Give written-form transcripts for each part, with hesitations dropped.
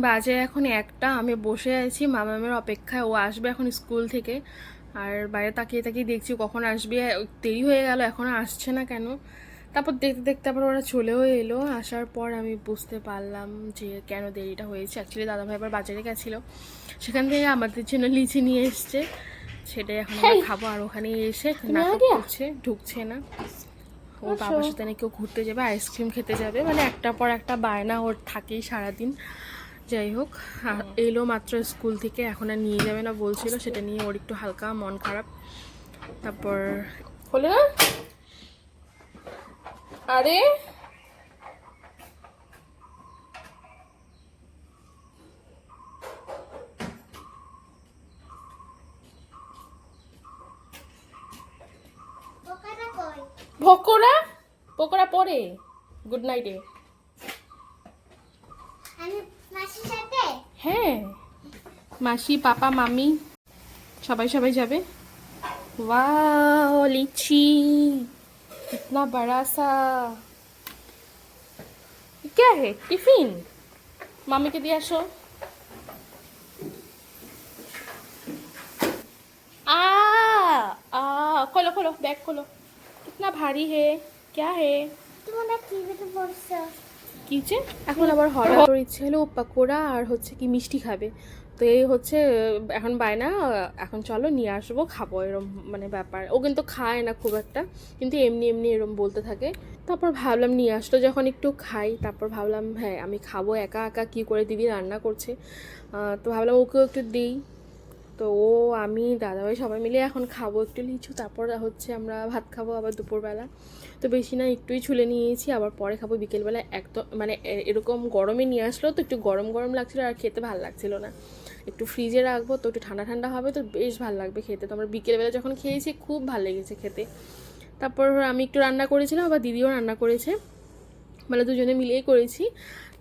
বাজে এখন একটা, আমি বসে আছি মামামের অপেক্ষায়, ও আসবে এখন স্কুল থেকে। আর বাইরে তাকিয়ে তাকিয়ে দেখছি কখন আসবে, দেরি হয়ে গেল এখনও আসছে না কেন। তারপর দেখতে দেখতে আবার ওরা চলেও এলো। আসার পর আমি বুঝতে পারলাম যে কেন দেরিটা হয়েছে। অ্যাকচুয়ালি দাদাভাই আবার বাজারে গেছিলো, সেখান থেকে আমাদের জন্য লিচি নিয়ে এসছে, সেটাই এখন আমরা খাবো। আর ওখানে এসে নাটক করছে, ঢুকছে না। ওর বাবার সাথে নাকি কেউ ঘুরতে যাবে, আইসক্রিম খেতে যাবে, মানে একটার পর একটা বায়না ওর থাকেই সারাদিন। যাই হোক, এলো মাত্র স্কুল থেকে, এখন আর নিয়ে যাবে না বলছিল, সেটা নিয়ে ওর একটু হালকা মন খারাপ। তারপর হলো না, আরে পকোড়া, পকোড়া পরে গুড নাইটে। হ্যাঁ, মাসি, পাপা, মামি সবাই সবাই যাবে। वाह लीची, इतना बड़ा सा। क्या है, टिफिन? मामी के दिया शो। आ आ खोलो खोलो, बैग खोलो, कितना भारी है, क्या है? কি যে এখন আবার হঠাৎ ওর ইচ্ছে হলো পাকোড়া আর হচ্ছে কি মিষ্টি খাবে। তো এই হচ্ছে এখন বায়না, এখন চলো নিয়ে আসবো খাবো, এরম মানে ব্যাপার। ও কিন্তু খায় না খুব একটা, কিন্তু এমনি এমনি এরম বলতে থাকে। তারপর ভাবলাম নিয়ে আসলো যখন একটু খাই, তারপর ভাবলাম হ্যাঁ আমি খাবো, একা একা কী করে, দিদি রান্না করছে, তো ভাবলাম ওকেও একটু দিই। তো ও, আমি, দাদাভাই সবাই মিলে এখন খাবো একটু লিচু, তারপর হচ্ছে আমরা ভাত খাবো আবার দুপুরবেলা। তো বেশি না, একটুই ছুলে নিয়েছি, আবার পরে খাবো বিকেলবেলা। একদম মানে এরকম গরমে নিয়ে আসলো তো একটু গরম গরম লাগছিলো, আর খেতে ভালো লাগছিলো না। একটু ফ্রিজে রাখবো তো একটু ঠান্ডা ঠান্ডা হবে, তো বেশ ভালো লাগবে খেতে। তো আমরা বিকেলবেলা যখন খেয়েছি খুব ভালো লেগেছে খেতে। তারপর আমি একটু রান্না করেছিলাম, আবার দিদিও রান্না করেছে, মানে দুজনে মিলেই করেছি।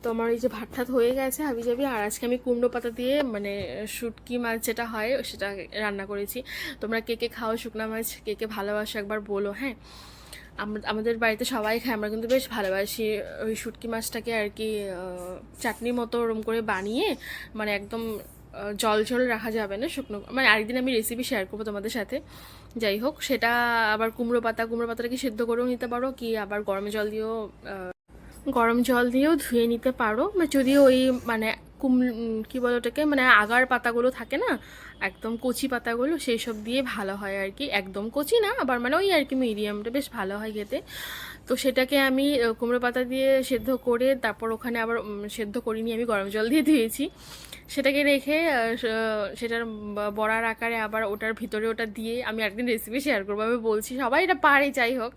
তো আমার এই যে ভাত ঠাত হয়ে গেছে হাবি যাবি। আর আজকে আমি কুমড়ো পাতা দিয়ে মানে শুটকি মাছ যেটা হয় সেটা রান্না করেছি। তোমরা কে কে খাও শুকনা মাছ, কে কে ভালোবাসো একবার বলো। হ্যাঁ, আমাদের বাড়িতে সবাই খায়, আমরা কিন্তু বেশ ভালোবাসি ওই শুটকি মাছটাকে আর কি। চাটনির মতো ওরম করে বানিয়ে, মানে একদম জল জল রাখা যাবে না, শুকনো, মানে আরেকদিন আমি রেসিপি শেয়ার করবো তোমাদের সাথে। যাই হোক, সেটা আবার কুমড়ো পাতাটাকে সেদ্ধ করেও নিতে পারো, কি আবার গরম জল দিয়েও ধুয়ে নিতে পারো। যদিও ওই মানে কী বলো ওটাকে, মানে আগার পাতাগুলো থাকে না, একদম কচি পাতাগুলো, সেই সব দিয়ে ভালো হয় আর কি। একদম কচি না আবার, মানে ওই আর কি মিডিয়ামটা, বেশ ভালো হয় খেতে। তো সেটাকে আমি কুমড়ো পাতা দিয়ে সেদ্ধ করে, তারপর ওখানে আবার সেদ্ধ করিনি, আমি গরম জল দিয়ে ধুয়েছি। সেটাকে রেখে সেটার বড়ার আকারে আবার ওটার ভিতরে ওটা দিয়ে আমি একদিন রেসিপি শেয়ার করবো, আমি বলছি সবাই এটা পারে, যাই হোক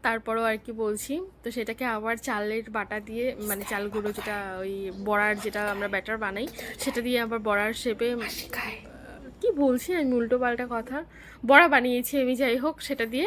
তারপরও আর কি বলছি। তো সেটাকে আবার চালের বাটা দিয়ে, মানে চাল গুঁড়ো যেটা ওই বড়ার যেটা আমরা ব্যাটার বানাই, সেটা দিয়ে আবার বড়ার শেপে, কি বলছি আমি উল্টো পাল্টা কথা, বড়া বানিয়েছি আমি, যাই হোক সেটা দিয়ে